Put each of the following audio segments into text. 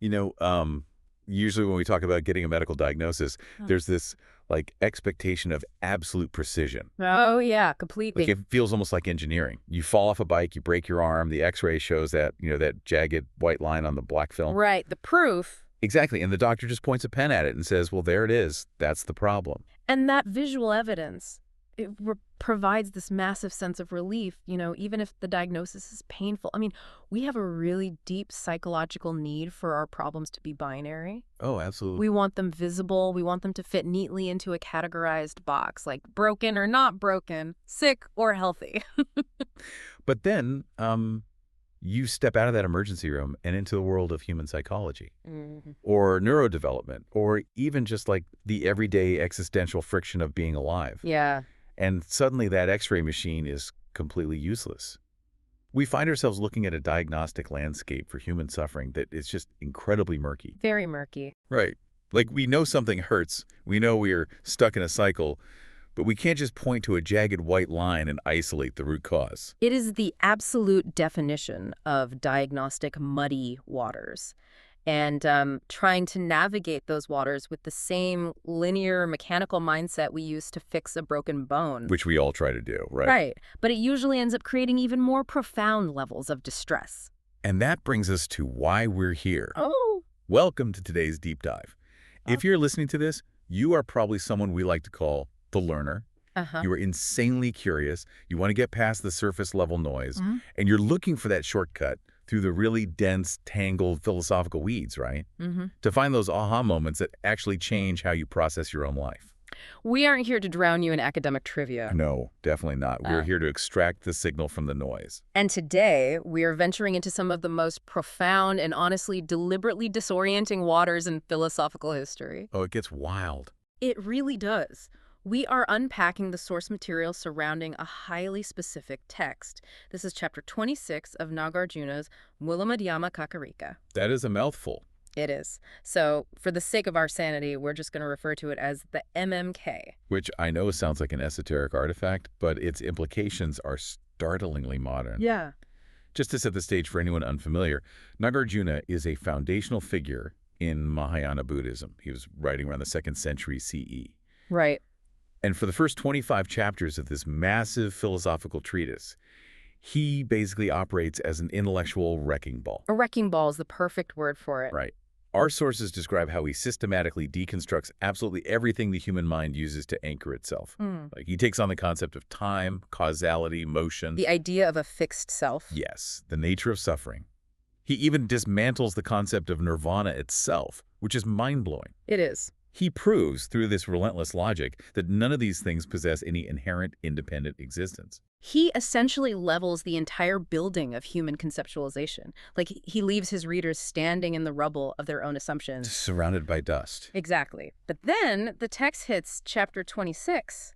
You know, usually when we talk about getting a medical diagnosis, there's this like expectation of absolute precision. Oh, yeah, Like completely. it feels almost like engineering. You fall off a bike, you break your arm, the x-ray shows that, that jagged white line on the black film. Right. The proof. Exactly. And the doctor just points a pen at it and says, well, there it is. That's the problem. And that visual evidence, provides this massive sense of relief, even if the diagnosis is painful. I mean, we have a really deep psychological need for our problems to be binary. Oh, absolutely. We want them visible. We want them to fit neatly into a categorized box, like broken or not broken, sick or healthy. But then you step out of that emergency room and into the world of human psychology or neurodevelopment or even just like the everyday existential friction of being alive. Yeah. And suddenly that x-ray machine is completely useless. We find ourselves looking at a diagnostic landscape for human suffering that is just incredibly murky. Very murky. Right. Like we know something hurts. We know we are stuck in a cycle, but we can't just point to a jagged white line and isolate the root cause. It is the absolute definition of diagnostic muddy waters. And trying to navigate those waters with the same linear mechanical mindset we use to fix a broken bone. Which we all try to do, right? Right. But it usually ends up creating even more profound levels of distress. And that brings us to why we're here. Oh. Welcome to today's deep dive. If you're listening to this, you are probably someone we like to call the learner. You are insanely curious. You want to get past the surface level noise, and you're looking for that shortcut through the really dense, tangled philosophical weeds, right? To find those aha moments that actually change how you process your own life. We aren't here to drown you in academic trivia. No, definitely not. We're here to extract the signal from the noise. And today, we are venturing into some of the most profound and honestly deliberately disorienting waters in philosophical history. Oh, it gets wild. It really does. We are unpacking the source material surrounding a highly specific text. This is chapter 26 of Nāgārjuna's Mūlamadhyamakakārikā. That is a mouthful. It is. So, for the sake of our sanity, we're just going to refer to it as the MMK. Which I know sounds like an esoteric artifact, but its implications are startlingly modern. Yeah. Just to set the stage for anyone unfamiliar, Nāgārjuna is a foundational figure in Mahayana Buddhism. He was writing around the 2nd century CE. Right. And for the first 25 chapters of this massive philosophical treatise, he basically operates as an intellectual wrecking ball. A wrecking ball is the perfect word for it. Right. Our sources describe how he systematically deconstructs absolutely everything the human mind uses to anchor itself. Like he takes on the concept of time, causality, motion. The idea of a fixed self. Yes, the nature of suffering. He even dismantles the concept of nirvana itself, which is mind-blowing. It is. He proves through this relentless logic that none of these things possess any inherent independent existence. He essentially levels the entire building of human conceptualization. Like he leaves his readers standing in the rubble of their own assumptions. Surrounded by dust. Exactly. But then the text hits chapter 26.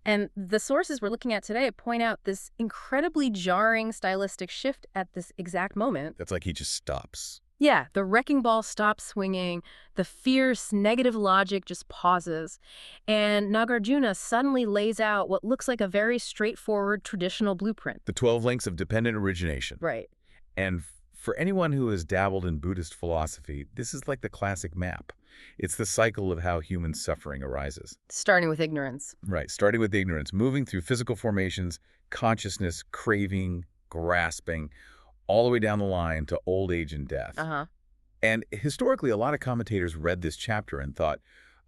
And the sources we're looking at today point out this incredibly jarring stylistic shift at this exact moment. That's like he just stops. Yeah, the wrecking ball stops swinging, the fierce negative logic just pauses, and Nāgārjuna suddenly lays out what looks like a very straightforward traditional blueprint. The 12 links of dependent origination. Right. And for anyone who has dabbled in Buddhist philosophy, this is like the classic map. It's the cycle of how human suffering arises. Starting with ignorance. Right, starting with ignorance, moving through physical formations, consciousness, craving, grasping, all the way down the line to old age and death. And historically, a lot of commentators read this chapter and thought,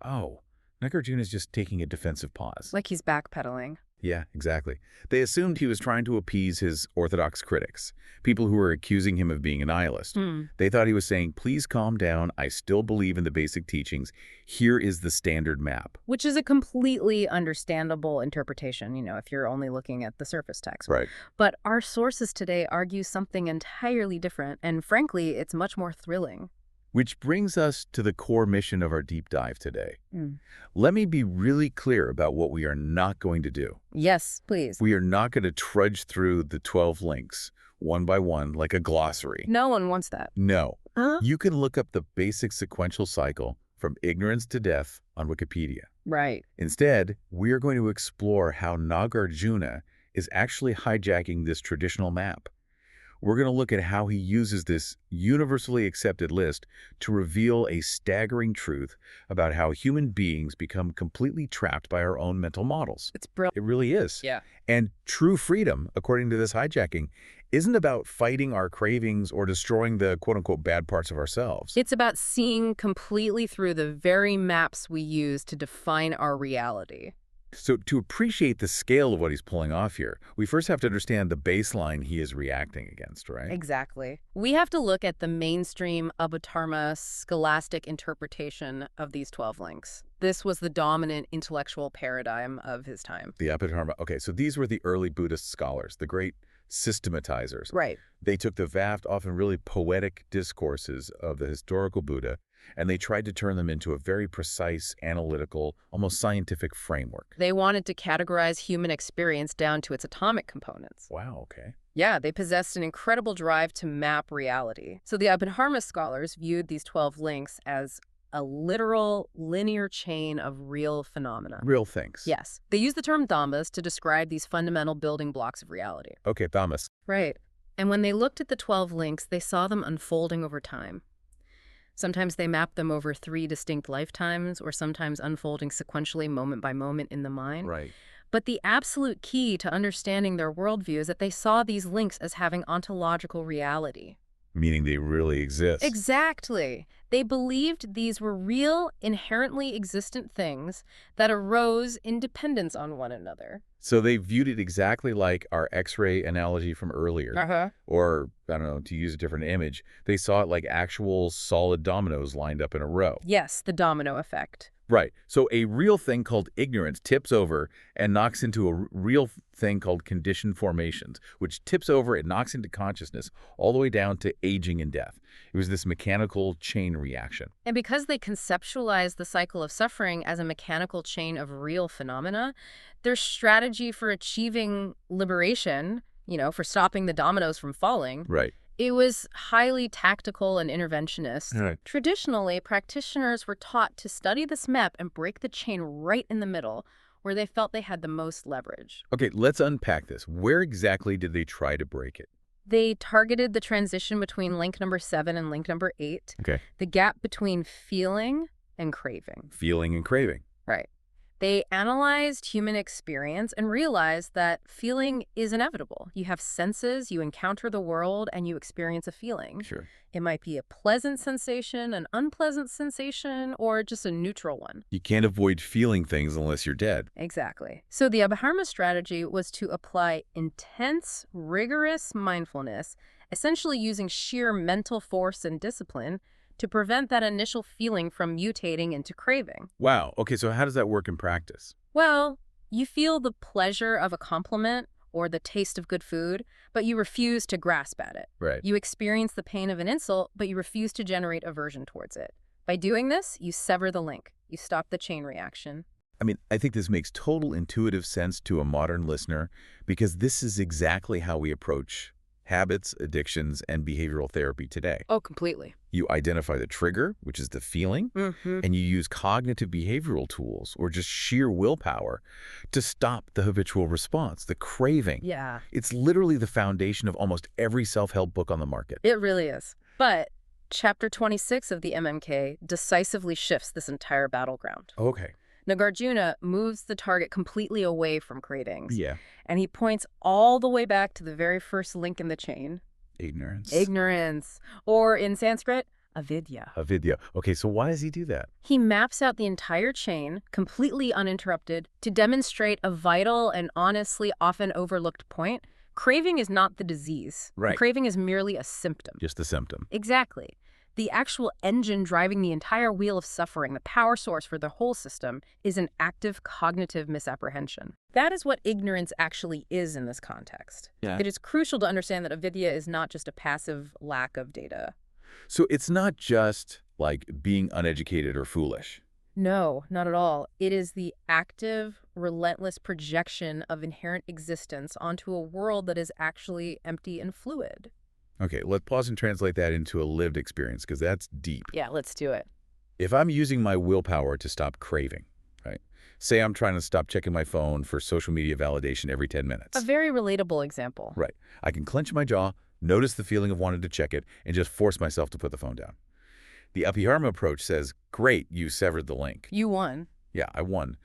oh, Nāgārjuna is just taking a defensive pause. Like he's backpedaling. Yeah, exactly. They assumed he was trying to appease his orthodox critics, people who were accusing him of being a nihilist. They thought he was saying, please calm down. I still believe in the basic teachings. Here is the standard map. Which is a completely understandable interpretation, if you're only looking at the surface text. Right. But our sources today argue something entirely different, and frankly, it's much more thrilling. Which brings us to the core mission of our deep dive today. Let me be really clear about what we are not going to do. Yes, please. We are not going to trudge through the 12 links, one by one, like a glossary. No one wants that. No. You can look up the basic sequential cycle from ignorance to death on Wikipedia. Right. Instead, we are going to explore how Nāgārjuna is actually hijacking this traditional map. We're going to look at how he uses this universally accepted list to reveal a staggering truth about how human beings become completely trapped by our own mental models. It's brilliant. It really is. Yeah. And true freedom, according to this hijacking, isn't about fighting our cravings or destroying the quote-unquote bad parts of ourselves. It's about seeing completely through the very maps we use to define our reality. So to appreciate the scale of what he's pulling off here, we first have to understand the baseline he is reacting against, right? Exactly. We have to look at the mainstream Abhidharma scholastic interpretation of these 12 links. This was the dominant intellectual paradigm of his time. The Abhidharma. Okay, so these were the early Buddhist scholars, the great systematizers. Right. They took the vast, often really poetic discourses of the historical Buddha, and they tried to turn them into a very precise, analytical, almost scientific framework. They wanted to categorize human experience down to its atomic components. Wow, okay. Yeah, they possessed an incredible drive to map reality. So the Abhidharma scholars viewed these 12 links as a literal, linear chain of real phenomena. Real things. Yes. They use the term dhammas to describe these fundamental building blocks of reality. Okay, Thomas. Right. And when they looked at the 12 links, they saw them unfolding over time. Sometimes they mapped them over 3 distinct lifetimes, or sometimes unfolding sequentially moment by moment in the mind. Right. But the absolute key to understanding their worldview is that they saw these links as having ontological reality. Meaning they really exist. Exactly. They believed these were real, inherently existent things that arose in dependence on one another. So they viewed it exactly like our X-ray analogy from earlier. Or, I don't know, to use a different image, they saw it like actual solid dominoes lined up in a row. Yes, the domino effect. Right. So a real thing called ignorance tips over and knocks into a real thing called conditioned formations, which tips over and knocks into consciousness all the way down to aging and death. It was this mechanical chain reaction. And because they conceptualized the cycle of suffering as a mechanical chain of real phenomena, their strategy for achieving liberation, for stopping the dominoes from falling, Right. it was highly tactical and interventionist. Right. Traditionally, practitioners were taught to study this map and break the chain right in the middle, where they felt they had the most leverage. Okay, let's unpack this. Where exactly did they try to break it? They targeted the transition between link number 7 and link number 8. Okay. The gap between feeling and craving. Feeling and craving. Right. They analyzed human experience and realized that feeling is inevitable. You have senses, you encounter the world, and you experience a feeling. Sure. It might be a pleasant sensation, an unpleasant sensation, or just a neutral one. You can't avoid feeling things unless you're dead. Exactly. So the Abhidharma strategy was to apply intense, rigorous mindfulness, essentially using sheer mental force and discipline to prevent that initial feeling from mutating into craving. Wow. Okay, so how does that work in practice? Well, you feel the pleasure of a compliment or the taste of good food, but you refuse to grasp at it. Right. You experience the pain of an insult, but you refuse to generate aversion towards it. By doing this, you sever the link. You stop the chain reaction. I mean, I think this makes total intuitive sense to a modern listener because this is exactly how we approach habits, addictions, and behavioral therapy today. Oh, completely. You identify the trigger, which is the feeling, and you use cognitive behavioral tools or just sheer willpower to stop the habitual response, the craving. Yeah. It's literally the foundation of almost every self-help book on the market. It really is. But Chapter 26 of the MMK decisively shifts this entire battleground. Okay. Nāgārjuna moves the target completely away from cravings. Yeah. And he points all the way back to the very first link in the chain. Ignorance. Ignorance. Or in Sanskrit, Avidyā. Avidyā. Okay, so why does he do that? He maps out the entire chain, completely uninterrupted, to demonstrate a vital and honestly often overlooked point. Craving is not the disease. Right. Craving is merely a symptom. Just a symptom. Exactly. The actual engine driving the entire wheel of suffering, the power source for the whole system, is an active cognitive misapprehension. That is what ignorance actually is in this context. Yeah. It is crucial to understand that Avidyā is not just a passive lack of data. So it's not just like being uneducated or foolish. No, not at all. It is the active, relentless projection of inherent existence onto a world that is actually empty and fluid. Okay, let's pause and translate that into a lived experience because that's deep. Yeah, let's do it. If I'm using my willpower to stop craving, right? Say I'm trying to stop checking my phone for social media validation every 10 minutes. A very relatable example. Right. I can clench my jaw, notice the feeling of wanting to check it, and just force myself to put the phone down. The Abhidharma approach says, great, you severed the link. You won. Yeah, I won.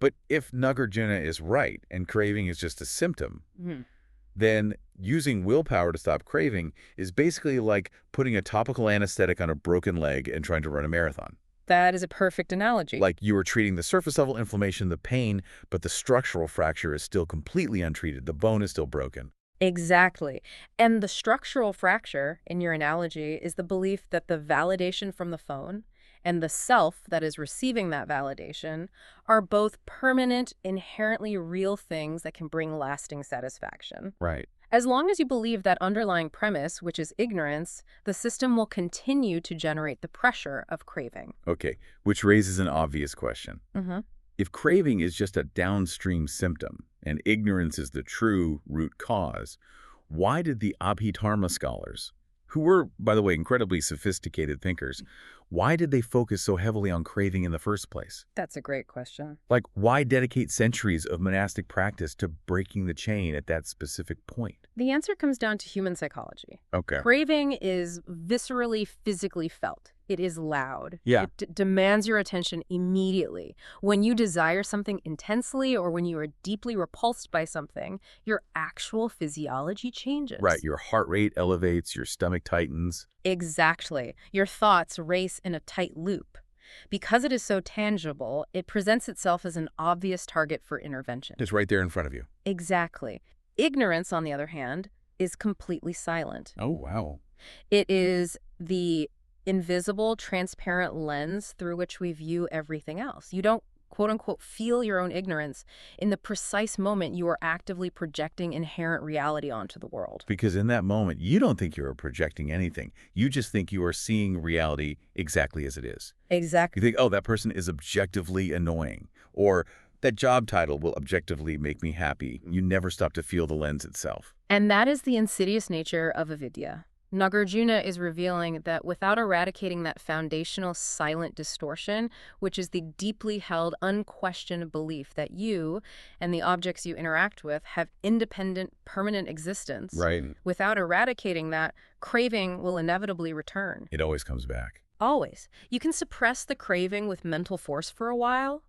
But if Nāgārjuna is right and craving is just a symptom, then using willpower to stop craving is basically like putting a topical anesthetic on a broken leg and trying to run a marathon. That is a perfect analogy. Like you are treating the surface level inflammation, the pain, but the structural fracture is still completely untreated. The bone is still broken. Exactly. And the structural fracture, in your analogy, is the belief that the validation from the phone and the self that is receiving that validation are both permanent, inherently real things that can bring lasting satisfaction. Right. As long as you believe that underlying premise, which is ignorance, the system will continue to generate the pressure of craving. Okay, which raises an obvious question. If craving is just a downstream symptom and ignorance is the true root cause, why did the Abhidharma scholars, who were, by the way, incredibly sophisticated thinkers, why did they focus so heavily on craving in the first place? That's a great question. Like, why dedicate centuries of monastic practice to breaking the chain at that specific point? The answer comes down to human psychology. Okay. Craving is viscerally, physically felt. It is loud. Yeah. It demands your attention immediately. When you desire something intensely or when you are deeply repulsed by something, your actual physiology changes. Right. Your heart rate elevates, your stomach tightens. Exactly. Your thoughts race in a tight loop. Because it is so tangible, it presents itself as an obvious target for intervention. It's right there in front of you. Exactly. Ignorance, on the other hand, is completely silent. Oh, wow. It is the invisible, transparent lens through which we view everything else. You don't, quote-unquote, feel your own ignorance in the precise moment you are actively projecting inherent reality onto the world. Because in that moment, you don't think you are projecting anything. You just think you are seeing reality exactly as it is. Exactly. You think, oh, that person is objectively annoying, or that job title will objectively make me happy. You never stop to feel the lens itself. And that is the insidious nature of Avidyā. Nāgārjuna is revealing that without eradicating that foundational silent distortion, which is the deeply held, unquestioned belief that you and the objects you interact with have independent, permanent existence. Right. Without eradicating that, craving will inevitably return. It always comes back. Always. You can suppress the craving with mental force for a while,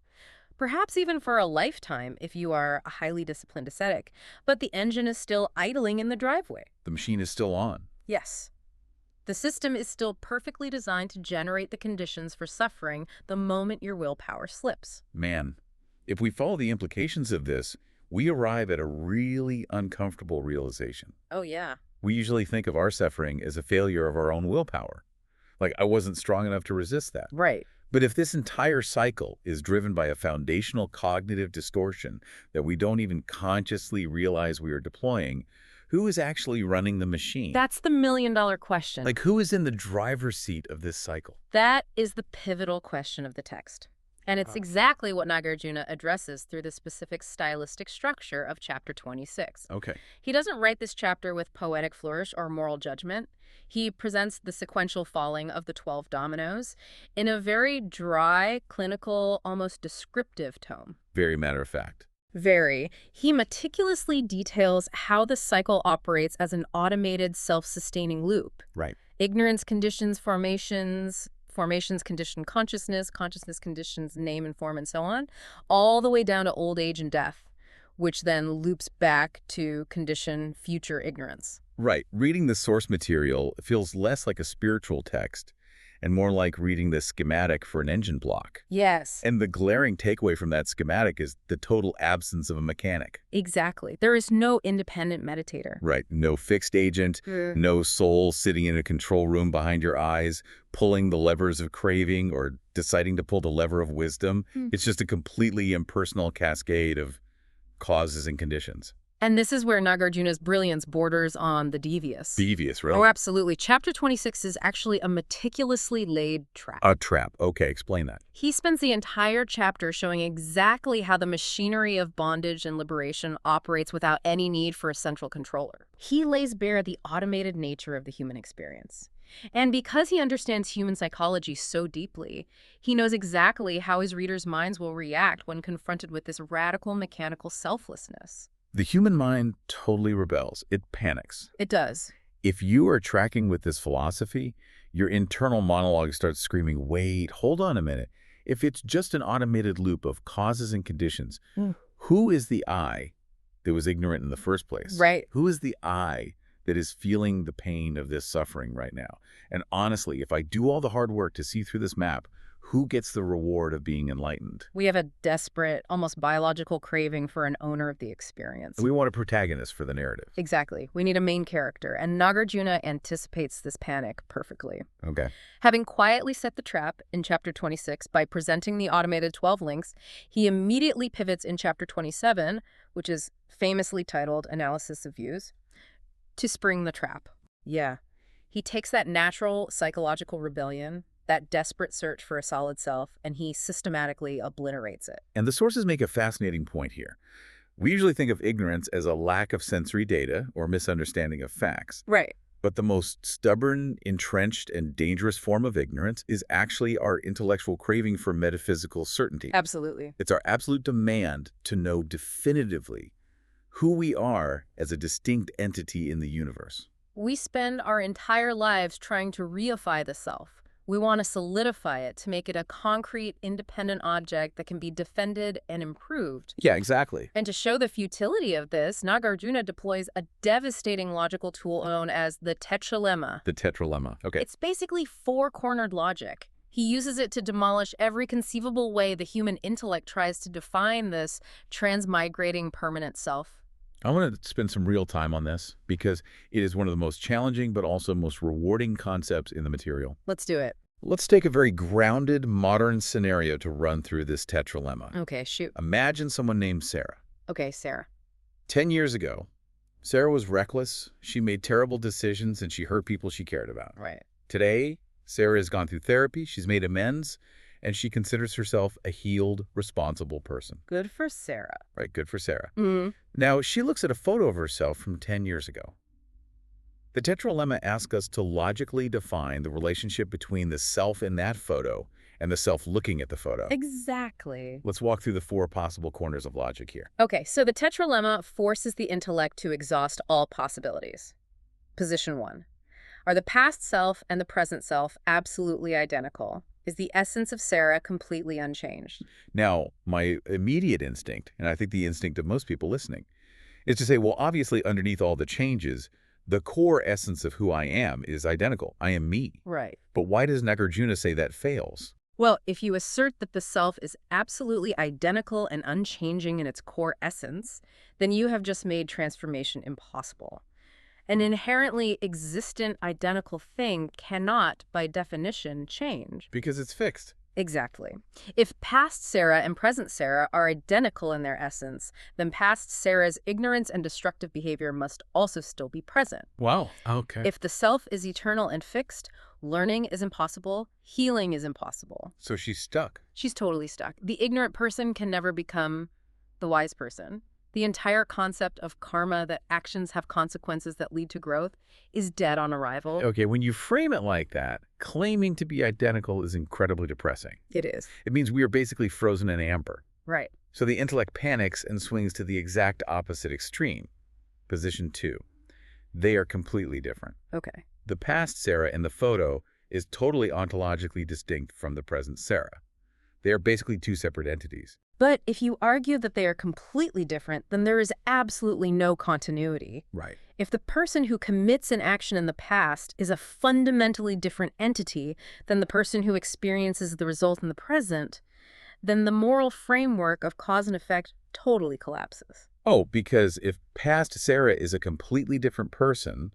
perhaps even for a lifetime if you are a highly disciplined ascetic, but the engine is still idling in the driveway. The machine is still on. Yes. The system is still perfectly designed to generate the conditions for suffering the moment your willpower slips. Man, if we follow the implications of this, we arrive at a really uncomfortable realization. Oh, yeah. We usually think of our suffering as a failure of our own willpower. Like, I wasn't strong enough to resist that. Right. But if this entire cycle is driven by a foundational cognitive distortion that we don't even consciously realize we are deploying, who is actually running the machine? That's the million-dollar question. Like, who is in the driver's seat of this cycle? That is the pivotal question of the text. And it's exactly what Nāgārjuna addresses through the specific stylistic structure of chapter 26. Okay. He doesn't write this chapter with poetic flourish or moral judgment. He presents the sequential falling of the 12 dominoes in a very dry, clinical, almost descriptive tone. Very matter of fact. Very. He meticulously details how the cycle operates as an automated, self-sustaining loop. Right. Ignorance conditions formations, formations condition consciousness, consciousness conditions name and form, and so on, all the way down to old age and death, which then loops back to condition future ignorance. Right. Reading the source material feels less like a spiritual text and more like reading the schematic for an engine block. Yes. And the glaring takeaway from that schematic is the total absence of a mechanic. Exactly. There is no independent meditator. Right. No fixed agent, no soul sitting in a control room behind your eyes, pulling the levers of craving or deciding to pull the lever of wisdom. It's just a completely impersonal cascade of causes and conditions. And this is where Nāgārjuna's brilliance borders on the devious. Devious, really? Oh, absolutely. Chapter 26 is actually a meticulously laid trap. A trap. Okay, explain that. He spends the entire chapter showing exactly how the machinery of bondage and liberation operates without any need for a central controller. He lays bare the automated nature of the human experience. And because he understands human psychology so deeply, he knows exactly how his readers' minds will react when confronted with this radical mechanical selflessness. The human mind totally rebels. It panics. It does. If you are tracking with this philosophy, your internal monologue starts screaming, wait, hold on a minute. If it's just an automated loop of causes and conditions, who is the I that was ignorant in the first place? Right. Who is the I that is feeling the pain of this suffering right now? And honestly, if I do all the hard work to see through this map, who gets the reward of being enlightened? We have a desperate, almost biological craving for an owner of the experience. We want a protagonist for the narrative. Exactly. We need a main character, and Nāgārjuna anticipates this panic perfectly. Okay. Having quietly set the trap in Chapter 26 by presenting the automated 12 links, he immediately pivots in Chapter 27, which is famously titled Analysis of Views, to spring the trap. Yeah. He takes that natural psychological rebellion, that desperate search for a solid self, and he systematically obliterates it. And the sources make a fascinating point here. We usually think of ignorance as a lack of sensory data or misunderstanding of facts. Right. But the most stubborn, entrenched, and dangerous form of ignorance is actually our intellectual craving for metaphysical certainty. Absolutely. It's our absolute demand to know definitively who we are as a distinct entity in the universe. We spend our entire lives trying to reify the self. We want to solidify it, to make it a concrete, independent object that can be defended and improved. Yeah, exactly. And to show the futility of this, Nāgārjuna deploys a devastating logical tool known as the tetralemma. The tetralemma. Okay. It's basically four-cornered logic. He uses it to demolish every conceivable way the human intellect tries to define this transmigrating permanent self. I want to spend some real time on this because it is one of the most challenging but also most rewarding concepts in the material. Let's do it. Let's take a very grounded, modern scenario to run through this tetralemma. Okay, shoot. Imagine someone named Sarah. Okay, Sarah. 10 years ago, Sarah was reckless, she made terrible decisions, and she hurt people she cared about. Right. Today, Sarah has gone through therapy, she's made amends, and she considers herself a healed, responsible person. Good for Sarah. Right, good for Sarah. Mm-hmm. Now, she looks at a photo of herself from 10 years ago. The tetralemma asks us to logically define the relationship between the self in that photo and the self looking at the photo. Exactly. Let's walk through the four possible corners of logic here. Okay, so the tetralemma forces the intellect to exhaust all possibilities. Position 1. Are the past self and the present self absolutely identical? Is the essence of Sarah completely unchanged? Now, my immediate instinct, and I think the instinct of most people listening, is to say, well, obviously underneath all the changes, the core essence of who I am is identical. I am me. Right. But why does Nāgārjuna say that fails? Well, if you assert that the self is absolutely identical and unchanging in its core essence, then you have just made transformation impossible. An inherently existent identical thing cannot, by definition, change. Because it's fixed. Exactly. If past Sarah and present Sarah are identical in their essence, then past Sarah's ignorance and destructive behavior must also still be present. Wow. Okay. If the self is eternal and fixed, learning is impossible, healing is impossible. So she's stuck. She's totally stuck. The ignorant person can never become the wise person. The entire concept of karma, that actions have consequences that lead to growth, is dead on arrival. Okay, when you frame it like that, claiming to be identical is incredibly depressing. It is. It means we are basically frozen in amber. Right. So the intellect panics and swings to the exact opposite extreme. Position 2. They are completely different. Okay. The past Sarah in the photo is totally ontologically distinct from the present Sarah. They are basically two separate entities. But if you argue that they are completely different, then there is absolutely no continuity. Right. If the person who commits an action in the past is a fundamentally different entity than the person who experiences the result in the present, then the moral framework of cause and effect totally collapses. Oh, because if past Sarah is a completely different person,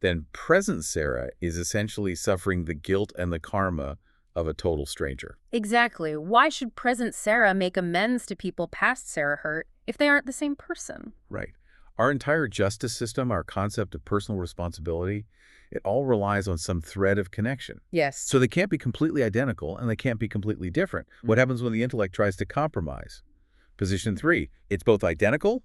then present Sarah is essentially suffering the guilt and the karma of a total stranger. Exactly. Why should present Sarah make amends to people past Sarah hurt if they aren't the same person? Right. Our entire justice system, our concept of personal responsibility, it all relies on some thread of connection. Yes. So they can't be completely identical and they can't be completely different. What happens when the intellect tries to compromise? Position 3, it's both identical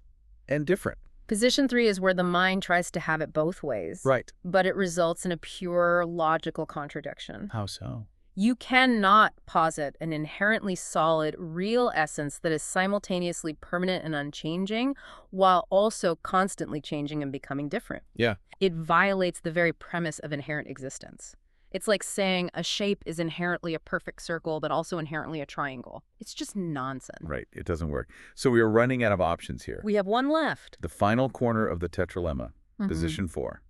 and different. Position 3 is where the mind tries to have it both ways. Right. But it results in a pure logical contradiction. How so? You cannot posit an inherently solid, real essence that is simultaneously permanent and unchanging, while also constantly changing and becoming different. Yeah. It violates the very premise of inherent existence. It's like saying a shape is inherently a perfect circle, but also inherently a triangle. It's just nonsense. Right. It doesn't work. So we are running out of options here. We have one left. The final corner of the tetralemma, position 4.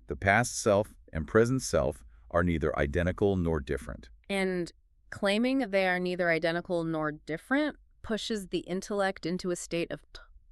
The past self and present self are neither identical nor different. And claiming they are neither identical nor different pushes the intellect into a state of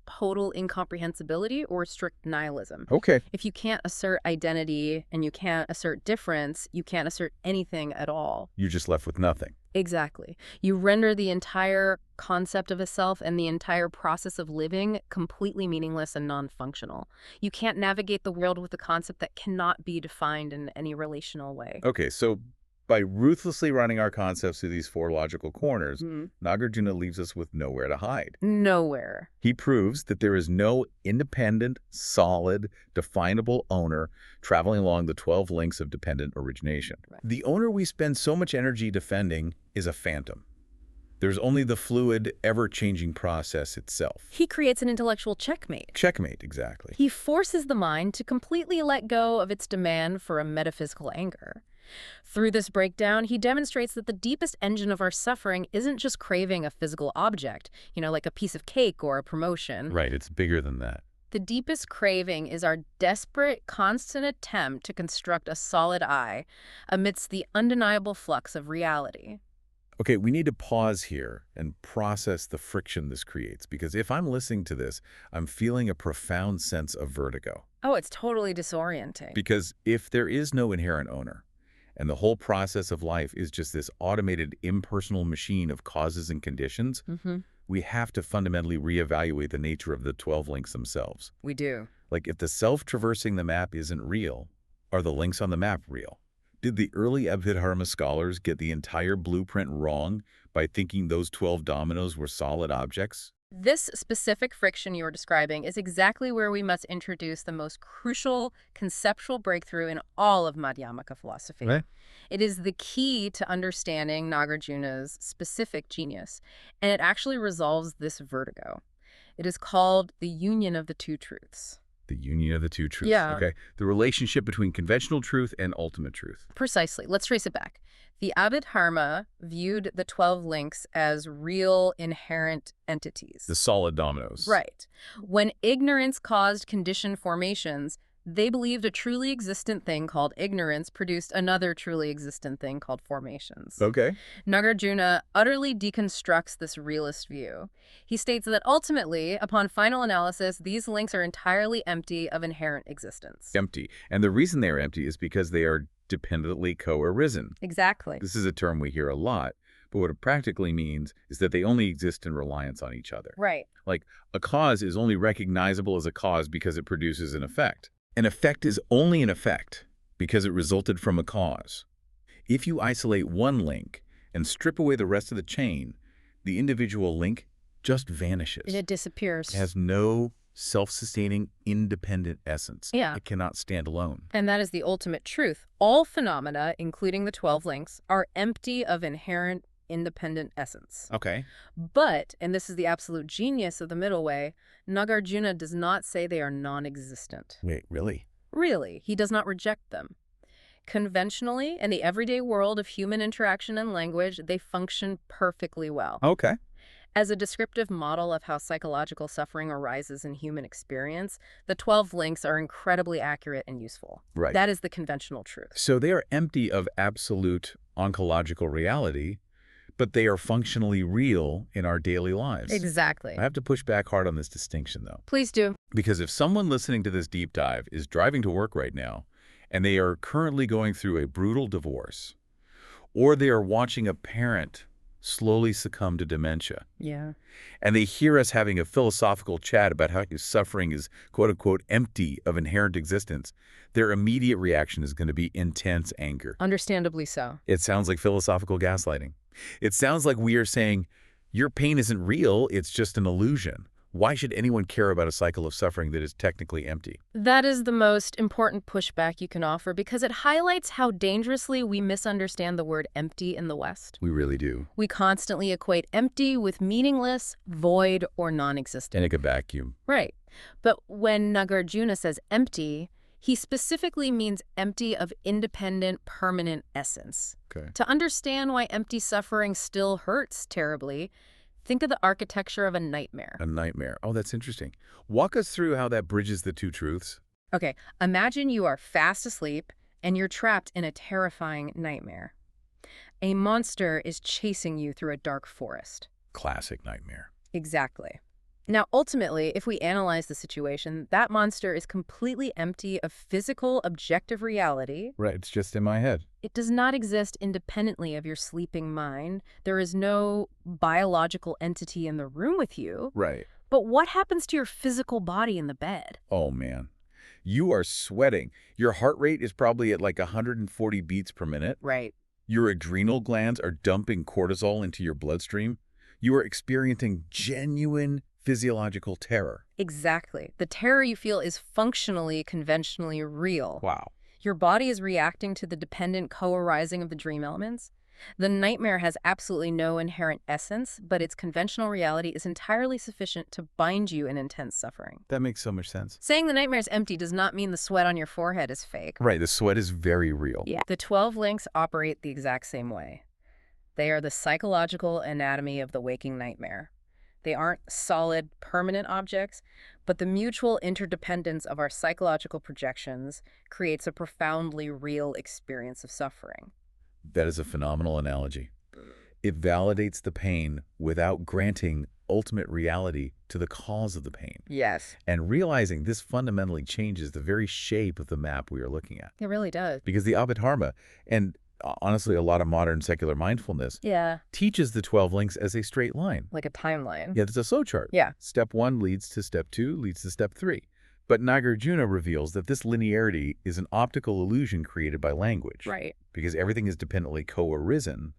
total incomprehensibility or strict nihilism. Okay. If you can't assert identity and you can't assert difference, you can't assert anything at all. You're just left with nothing. Exactly. You render the entire concept of a self and the entire process of living completely meaningless and non-functional. You can't navigate the world with a concept that cannot be defined in any relational way. Okay, so by ruthlessly running our concepts through these 4 logical corners, Nāgārjuna leaves us with nowhere to hide. Nowhere. He proves that there is no independent, solid, definable owner traveling along the 12 links of dependent origination. Right. The owner we spend so much energy defending is a phantom. There's only the fluid, ever-changing process itself. He creates an intellectual checkmate. Checkmate, exactly. He forces the mind to completely let go of its demand for a metaphysical anger. Through this breakdown, he demonstrates that the deepest engine of our suffering isn't just craving a physical object, like a piece of cake or a promotion. Right, it's bigger than that. The deepest craving is our desperate, constant attempt to construct a solid I amidst the undeniable flux of reality. Okay, we need to pause here and process the friction this creates, because if I'm listening to this, I'm feeling a profound sense of vertigo. Oh, it's totally disorienting. Because if there is no inherent owner, and the whole process of life is just this automated, impersonal machine of causes and conditions, we have to fundamentally reevaluate the nature of the 12 links themselves. We do. Like, if the self traversing the map isn't real, are the links on the map real? Did the early Abhidharma scholars get the entire blueprint wrong by thinking those 12 dominoes were solid objects? This specific friction you're describing is exactly where we must introduce the most crucial conceptual breakthrough in all of Madhyamaka philosophy. Right. It is the key to understanding Nāgārjuna's specific genius, and it actually resolves this vertigo. It is called the union of the two truths. The union of the two truths. Yeah. Okay. The relationship between conventional truth and ultimate truth. Precisely. Let's trace it back. The Abhidharma viewed the 12 links as real, inherent entities. The solid dominoes. Right. When ignorance caused conditioned formations, they believed a truly existent thing called ignorance produced another truly existent thing called formations. Okay. Nāgārjuna utterly deconstructs this realist view. He states that ultimately, upon final analysis, these links are entirely empty of inherent existence. Empty. And the reason they're empty is because they are dependently co-arisen. Exactly. This is a term we hear a lot, but what it practically means is that they only exist in reliance on each other. Right. Like, a cause is only recognizable as a cause because it produces an effect. An effect is only an effect because it resulted from a cause. If you isolate one link and strip away the rest of the chain, the individual link just vanishes. It disappears. It has no self-sustaining, independent essence. Yeah. It cannot stand alone. And that is the ultimate truth. All phenomena, including the 12 links, are empty of inherent independent essence. Okay. But, and this is the absolute genius of the middle way, Nāgārjuna does not say they are non-existent. Wait, really? Really, he does not reject them. Conventionally, in the everyday world of human interaction and language, they function perfectly well. Okay. As a descriptive model of how psychological suffering arises in human experience, the 12 links are incredibly accurate and useful. Right. That is the conventional truth. So they are empty of absolute ontological reality, but they are functionally real in our daily lives. Exactly. I have to push back hard on this distinction, though. Please do. Because if someone listening to this deep dive is driving to work right now, and they are currently going through a brutal divorce, or they are watching a parent slowly succumb to dementia, Yeah. and they hear us having a philosophical chat about how suffering is, quote-unquote, empty of inherent existence, their immediate reaction is going to be intense anger. Understandably so. It sounds like philosophical gaslighting. It sounds like we are saying, your pain isn't real, it's just an illusion. Why should anyone care about a cycle of suffering that is technically empty? That is the most important pushback you can offer because it highlights how dangerously we misunderstand the word empty in the West. We really do. We constantly equate empty with meaningless, void, or non-existent. And like a vacuum. Right. But when Nāgārjuna says empty, he specifically means empty of independent, permanent essence. Okay. To understand why empty suffering still hurts terribly, think of the architecture of a nightmare. A nightmare. Oh, that's interesting. Walk us through how that bridges the two truths. Okay, imagine you are fast asleep and you're trapped in a terrifying nightmare. A monster is chasing you through a dark forest. Classic nightmare. Exactly. Now, ultimately, if we analyze the situation, that monster is completely empty of physical, objective reality. Right, it's just in my head. It does not exist independently of your sleeping mind. There is no biological entity in the room with you. Right. But what happens to your physical body in the bed? Oh, man. You are sweating. Your heart rate is probably at like 140 beats per minute. Right. Your adrenal glands are dumping cortisol into your bloodstream. You are experiencing genuine physiological terror. Exactly. The terror you feel is functionally, conventionally real. Wow. Your body is reacting to the dependent co-arising of the dream elements. The nightmare has absolutely no inherent essence, but its conventional reality is entirely sufficient to bind you in intense suffering. That makes so much sense. Saying the nightmare is empty does not mean the sweat on your forehead is fake. Right, the sweat is very real. Yeah. The 12 links operate the exact same way. They are the psychological anatomy of the waking nightmare. They aren't solid, permanent objects, but the mutual interdependence of our psychological projections creates a profoundly real experience of suffering. That is a phenomenal analogy. It validates the pain without granting ultimate reality to the cause of the pain. Yes. And realizing this fundamentally changes the very shape of the map we are looking at. It really does. Because the Abhidharma, and honestly a lot of modern secular mindfulness, teaches the 12 links as a straight line. Like a timeline. Yeah, it's a flow chart. Yeah. Step 1 leads to step 2, leads to step 3. But Nāgārjuna reveals that this linearity is an optical illusion created by language. Right. Because everything is dependently co-arisen.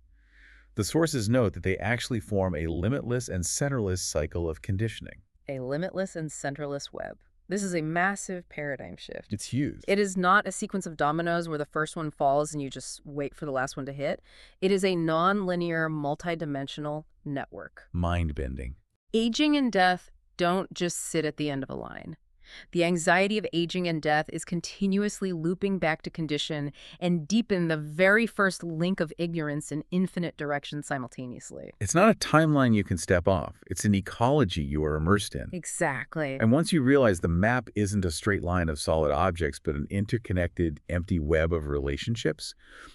The sources note that they actually form a limitless and centerless cycle of conditioning. A limitless and centerless web. This is a massive paradigm shift. It's huge. It is not a sequence of dominoes where the first one falls and you just wait for the last one to hit. It is a non-linear, multidimensional network. Mind-bending. Aging and death don't just sit at the end of a line. The anxiety of aging and death is continuously looping back to condition and deepen the very first link of ignorance in infinite directions simultaneously. It's not a timeline you can step off. It's an ecology you are immersed in. Exactly. And once you realize the map isn't a straight line of solid objects, but an interconnected, empty web of relationships,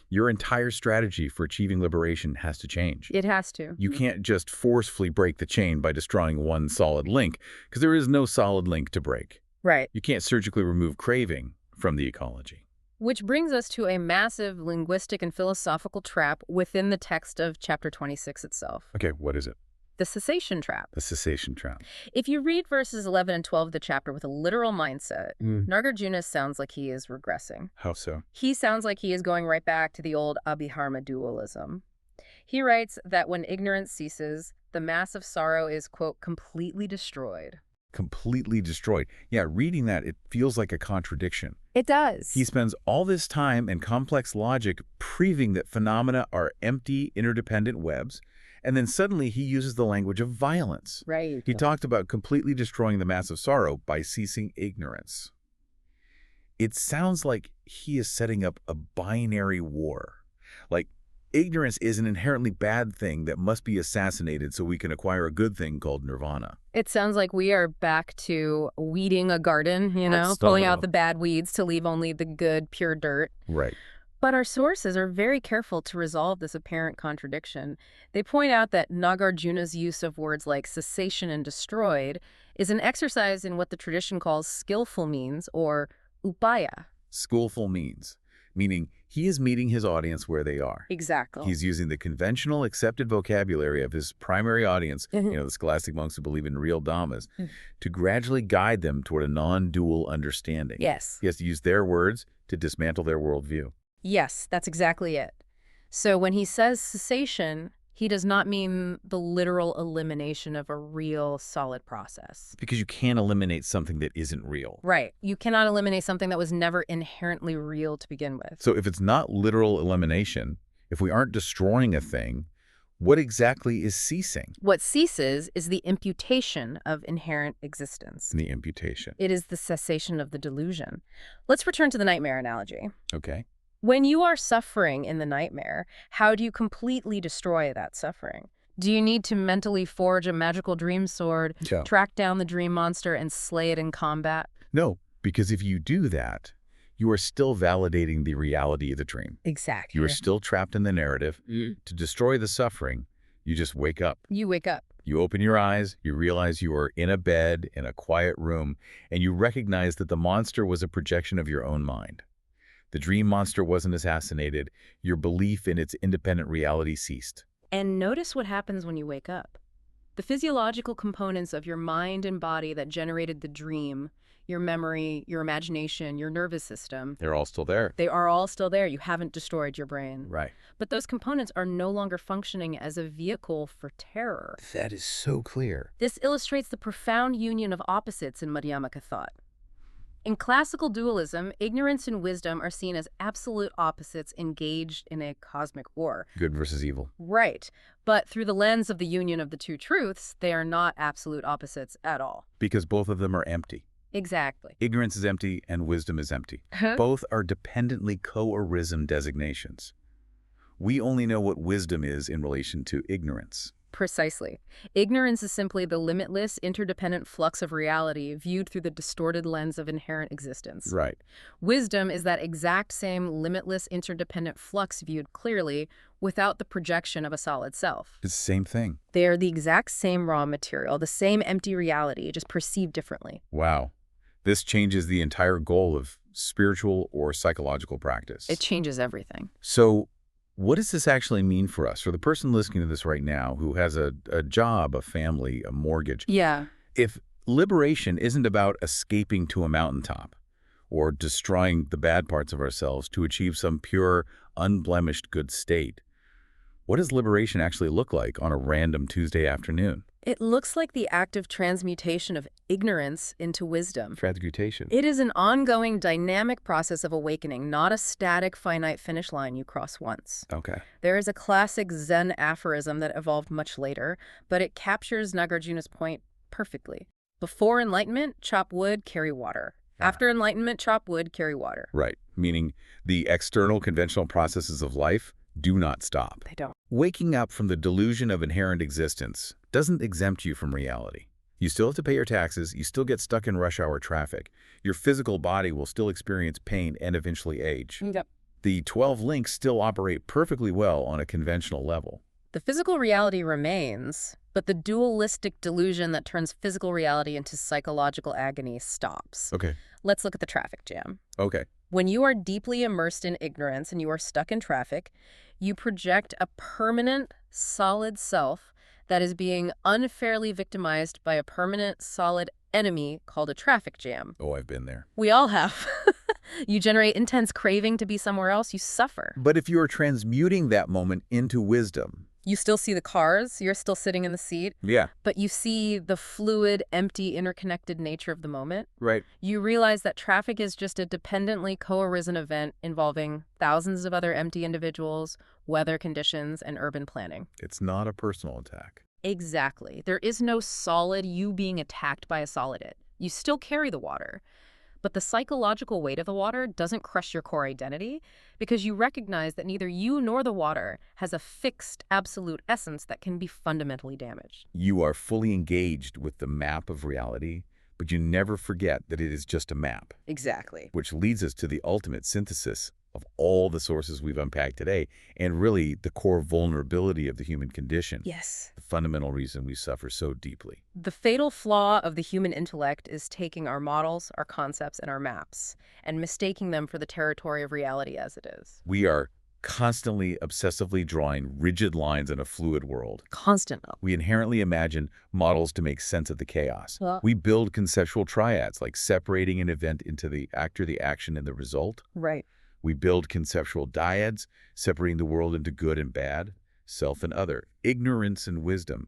your entire strategy for achieving liberation has to change. It has to. You can't just forcefully break the chain by destroying one solid link, because there is no solid link to break. Right. You can't surgically remove craving from the ecology. Which brings us to a massive linguistic and philosophical trap within the text of chapter 26 itself. Okay, what is it? The cessation trap. The cessation trap. If you read verses 11 and 12 of the chapter with a literal mindset, Nāgārjuna sounds like he is regressing. How so? He sounds like he is going right back to the old Abhidharma dualism. He writes that when ignorance ceases, the mass of sorrow is, quote, completely destroyed. Completely destroyed. Yeah, reading that, it feels like a contradiction. It does. He spends all this time and complex logic proving that phenomena are empty, interdependent webs, and then suddenly he uses the language of violence. Right. He talked about completely destroying the mass of sorrow by ceasing ignorance. It sounds like he is setting up a binary war. Like, ignorance is an inherently bad thing that must be assassinated so we can acquire a good thing called nirvana. It sounds like we are back to weeding a garden, pulling out the bad weeds to leave only the good, pure dirt. Right. But our sources are very careful to resolve this apparent contradiction. They point out that Nāgārjuna's use of words like cessation and destroyed is an exercise in what the tradition calls skillful means, or upaya. Skillful means, meaning he is meeting his audience where they are. Exactly. He's using the conventional accepted vocabulary of his primary audience, the scholastic monks who believe in real dhammas, to gradually guide them toward a non-dual understanding. Yes. He has to use their words to dismantle their worldview. Yes, that's exactly it. So when he says cessation, He does not mean the literal elimination of a real solid process. Because you can't eliminate something that isn't real. Right. You cannot eliminate something that was never inherently real to begin with. So if it's not literal elimination, if we aren't destroying a thing, what exactly is ceasing? What ceases is the imputation of inherent existence. The imputation. It is the cessation of the delusion. Let's return to the nightmare analogy. Okay. When you are suffering in the nightmare, how do you completely destroy that suffering? Do you need to mentally forge a magical dream sword, track down the dream monster, and slay it in combat? No, because if you do that, you are still validating the reality of the dream. Exactly. You are still trapped in the narrative. To destroy the suffering, you just wake up. You wake up. You open your eyes, you realize you are in a bed, in a quiet room, and you recognize that the monster was a projection of your own mind. The dream monster wasn't assassinated. Your belief in its independent reality ceased. And notice what happens when you wake up. The physiological components of your mind and body that generated the dream, your memory, your imagination, your nervous system. They're all still there. They are all still there. You haven't destroyed your brain. Right. But those components are no longer functioning as a vehicle for terror. That is so clear. This illustrates the profound union of opposites in Madhyamaka thought. In classical dualism, ignorance and wisdom are seen as absolute opposites engaged in a cosmic war. Good versus evil. Right. But through the lens of the union of the two truths, they are not absolute opposites at all. Because both of them are empty. Exactly. Ignorance is empty and wisdom is empty. Both are dependently co-arisen designations. We only know what wisdom is in relation to ignorance. Precisely. Ignorance is simply the limitless, interdependent flux of reality viewed through the distorted lens of inherent existence. Right. Wisdom is that exact same limitless, interdependent flux viewed clearly without the projection of a solid self. It's the same thing. They are the exact same raw material, the same empty reality, just perceived differently. Wow. This changes the entire goal of spiritual or psychological practice. It changes everything. So, what does this actually mean for us? For the person listening to this right now who has a job, a family, a mortgage. Yeah. If liberation isn't about escaping to a mountaintop or destroying the bad parts of ourselves to achieve some pure, unblemished good state, what does liberation actually look like on a random Tuesday afternoon? It looks like the active transmutation of ignorance into wisdom. Transmutation. It is an ongoing, dynamic process of awakening, not a static, finite finish line you cross once. Okay. There is a classic Zen aphorism that evolved much later, but it captures Nāgārjuna's point perfectly. Before enlightenment, chop wood, carry water. After enlightenment, chop wood, carry water. Right. Meaning the external conventional processes of life do not stop. They don't. Waking up from the delusion of inherent existence doesn't exempt you from reality. You still have to pay your taxes, you still get stuck in rush hour traffic. Your physical body will still experience pain and eventually age. Yep. The 12 links still operate perfectly well on a conventional level. The physical reality remains, but the dualistic delusion that turns physical reality into psychological agony stops. Okay. Let's look at the traffic jam. Okay. When you are deeply immersed in ignorance and you are stuck in traffic, you project a permanent, solid self that is being unfairly victimized by a permanent, solid enemy called a traffic jam. Oh, I've been there. We all have. You generate intense craving to be somewhere else, you suffer. But if you are transmuting that moment into wisdom. You still see the cars, you're still sitting in the seat. Yeah. But you see the fluid, empty, interconnected nature of the moment. Right. You realize that traffic is just a dependently co-arisen event involving thousands of other empty individuals, weather conditions, and urban planning. It's not a personal attack. Exactly. There is no solid you being attacked by a solid it. You still carry the water. But the psychological weight of the water doesn't crush your core identity because you recognize that neither you nor the water has a fixed, absolute essence that can be fundamentally damaged. You are fully engaged with the map of reality, but you never forget that it is just a map. Exactly. Which leads us to the ultimate synthesis of all the sources we've unpacked today, and really the core vulnerability of the human condition. Yes. The fundamental reason we suffer so deeply. The fatal flaw of the human intellect is taking our models, our concepts, and our maps, and mistaking them for the territory of reality as it is. We are constantly, obsessively drawing rigid lines in a fluid world. Constantly. We inherently imagine models to make sense of the chaos. Well, we build conceptual triads, like separating an event into the actor, the action, and the result. Right. We build conceptual dyads, separating the world into good and bad, self and other, ignorance and wisdom.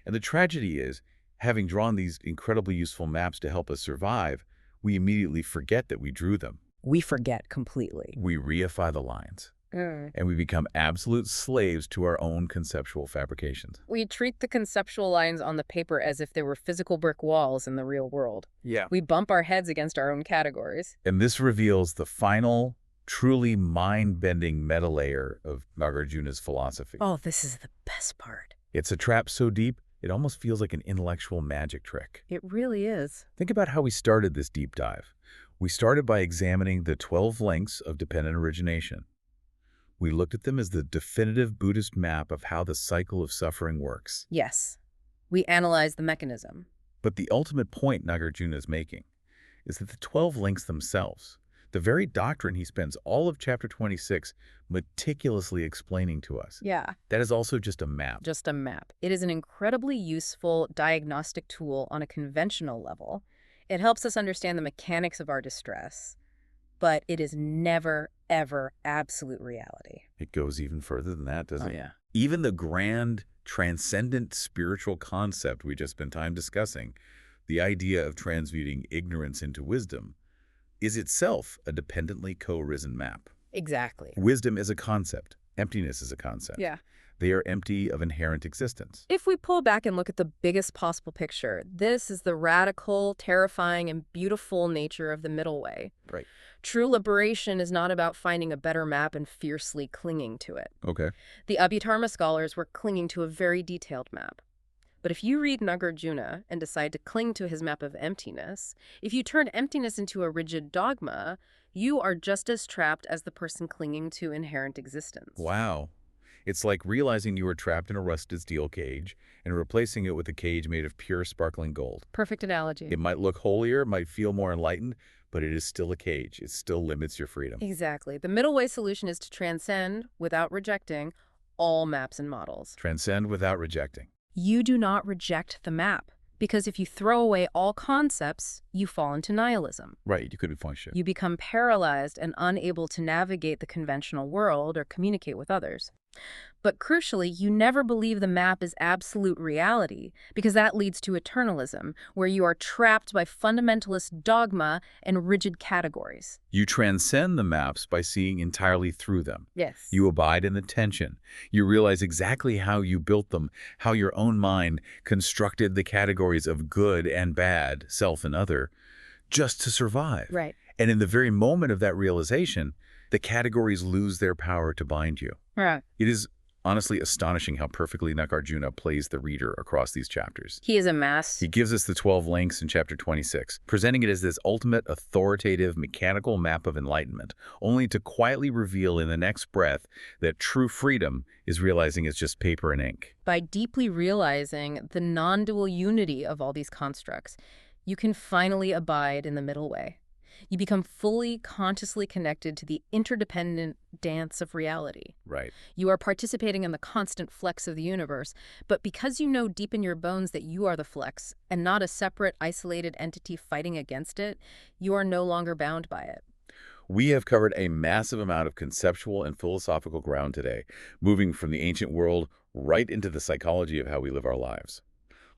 And the tragedy is, having drawn these incredibly useful maps to help us survive, we immediately forget that we drew them. We forget completely. We reify the lines. And we become absolute slaves to our own conceptual fabrications. We treat the conceptual lines on the paper as if they were physical brick walls in the real world. Yeah. We bump our heads against our own categories. And this reveals the final, truly mind-bending meta layer of Nāgārjuna's philosophy. Oh, this is the best part. It's a trap so deep, it almost feels like an intellectual magic trick. It really is. Think about how we started this deep dive. We started by examining the 12 links of dependent origination. We looked at them as the definitive Buddhist map of how the cycle of suffering works. Yes. We analyzed the mechanism. But the ultimate point Nāgārjuna is making is that the 12 links themselves, the very doctrine he spends all of chapter 26 meticulously explaining to us, that is also just a map. Just a map. It is an incredibly useful diagnostic tool on a conventional level. It helps us understand the mechanics of our distress, but it is never, ever absolute reality. It goes even further than that, doesn't it? Yeah. Even the grand, transcendent spiritual concept we just spent time discussing, the idea of transmuting ignorance into wisdom, is itself a dependently co-arisen map. Exactly. Wisdom is a concept. Emptiness is a concept. Yeah. They are empty of inherent existence. If we pull back and look at the biggest possible picture, this is the radical, terrifying, and beautiful nature of the middle way. Right. True liberation is not about finding a better map and fiercely clinging to it. Okay. The Abhidharma scholars were clinging to a very detailed map. But if you read Nāgārjuna and decide to cling to his map of emptiness, if you turn emptiness into a rigid dogma, you are just as trapped as the person clinging to inherent existence. Wow. It's like realizing you were trapped in a rusted steel cage and replacing it with a cage made of pure sparkling gold. Perfect analogy. It might look holier, might feel more enlightened, but it is still a cage. It still limits your freedom. Exactly. The middle way solution is to transcend, without rejecting, all maps and models. Transcend without rejecting. You do not reject the map, because if you throw away all concepts, you fall into nihilism. Right, you couldn't function. You become paralyzed and unable to navigate the conventional world or communicate with others. But crucially, you never believe the map is absolute reality, because that leads to eternalism, where you are trapped by fundamentalist dogma and rigid categories. You transcend the maps by seeing entirely through them. Yes. You abide in the tension. You realize exactly how you built them, how your own mind constructed the categories of good and bad, self and other, just to survive. Right. And in the very moment of that realization, the categories lose their power to bind you. Right. It is honestly astonishing how perfectly Nāgārjuna plays the reader across these chapters. He is a master. He gives us the 12 links in chapter 26, presenting it as this ultimate authoritative mechanical map of enlightenment, only to quietly reveal in the next breath that true freedom is realizing it's just paper and ink. By deeply realizing the non-dual unity of all these constructs, you can finally abide in the middle way. You become fully, consciously connected to the interdependent dance of reality. Right. You are participating in the constant flux of the universe, but because you know deep in your bones that you are the flux and not a separate, isolated entity fighting against it, you are no longer bound by it. We have covered a massive amount of conceptual and philosophical ground today, moving from the ancient world right into the psychology of how we live our lives.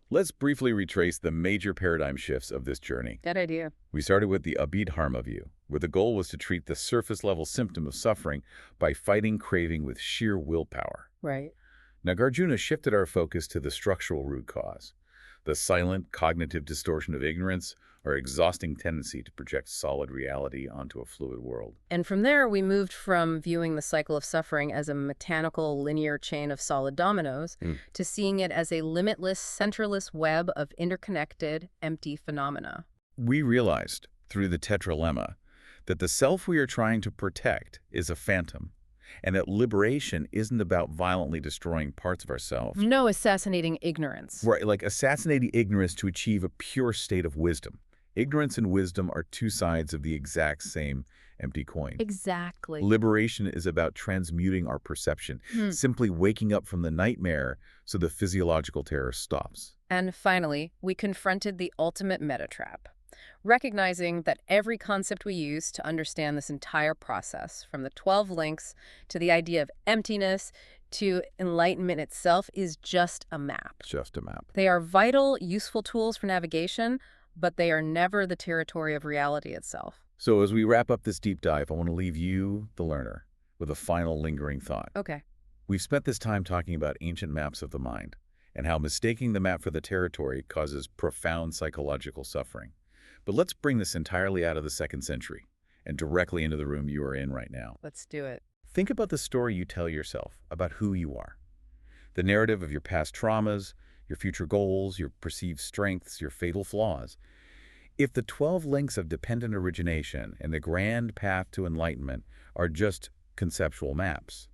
Let's briefly retrace the major paradigm shifts of this journey. Good idea. We started with the Abhidharma view, where the goal was to treat the surface-level symptom of suffering by fighting craving with sheer willpower. Right. Nāgārjuna shifted our focus to the structural root cause, the silent cognitive distortion of ignorance, our exhausting tendency to project solid reality onto a fluid world. And from there, we moved from viewing the cycle of suffering as a mechanical, linear chain of solid dominoes to seeing it as a limitless, centerless web of interconnected, empty phenomena. We realized, through the tetralemma, that the self we are trying to protect is a phantom, and that liberation isn't about violently destroying parts of ourselves. No assassinating ignorance. Right, like assassinating ignorance to achieve a pure state of wisdom. Ignorance and wisdom are two sides of the exact same empty coin. Exactly. Liberation is about transmuting our perception, simply waking up from the nightmare so the physiological terror stops. And finally, we confronted the ultimate meta trap, recognizing that every concept we use to understand this entire process, from the 12 links to the idea of emptiness to enlightenment itself is just a map. Just a map. They are vital, useful tools for navigation, but they are never the territory of reality itself. So as we wrap up this deep dive, I want to leave you, the learner, with a final lingering thought. Okay. We've spent this time talking about ancient maps of the mind and how mistaking the map for the territory causes profound psychological suffering. But let's bring this entirely out of the 2nd century and directly into the room you are in right now. Let's do it. Think about the story you tell yourself about who you are. The narrative of your past traumas, your future goals, your perceived strengths, your fatal flaws. If the 12 links of dependent origination and the grand path to enlightenment are just conceptual maps,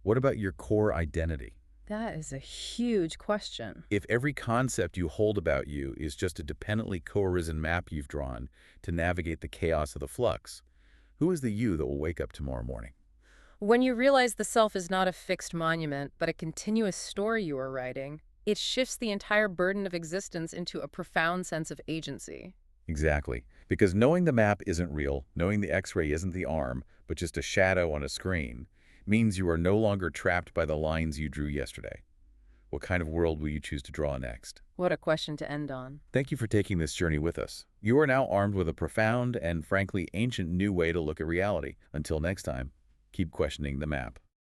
what about your core identity? That is a huge question. If every concept you hold about you is just a dependently co-arisen map you've drawn to navigate the chaos of the flux, who is the you that will wake up tomorrow morning? When you realize the self is not a fixed monument, but a continuous story you are writing, it shifts the entire burden of existence into a profound sense of agency. Exactly. Because knowing the map isn't real, knowing the X-ray isn't the arm, but just a shadow on a screen, means you are no longer trapped by the lines you drew yesterday. What kind of world will you choose to draw next? What a question to end on. Thank you for taking this journey with us. You are now armed with a profound and frankly ancient new way to look at reality. Until next time, keep questioning the map.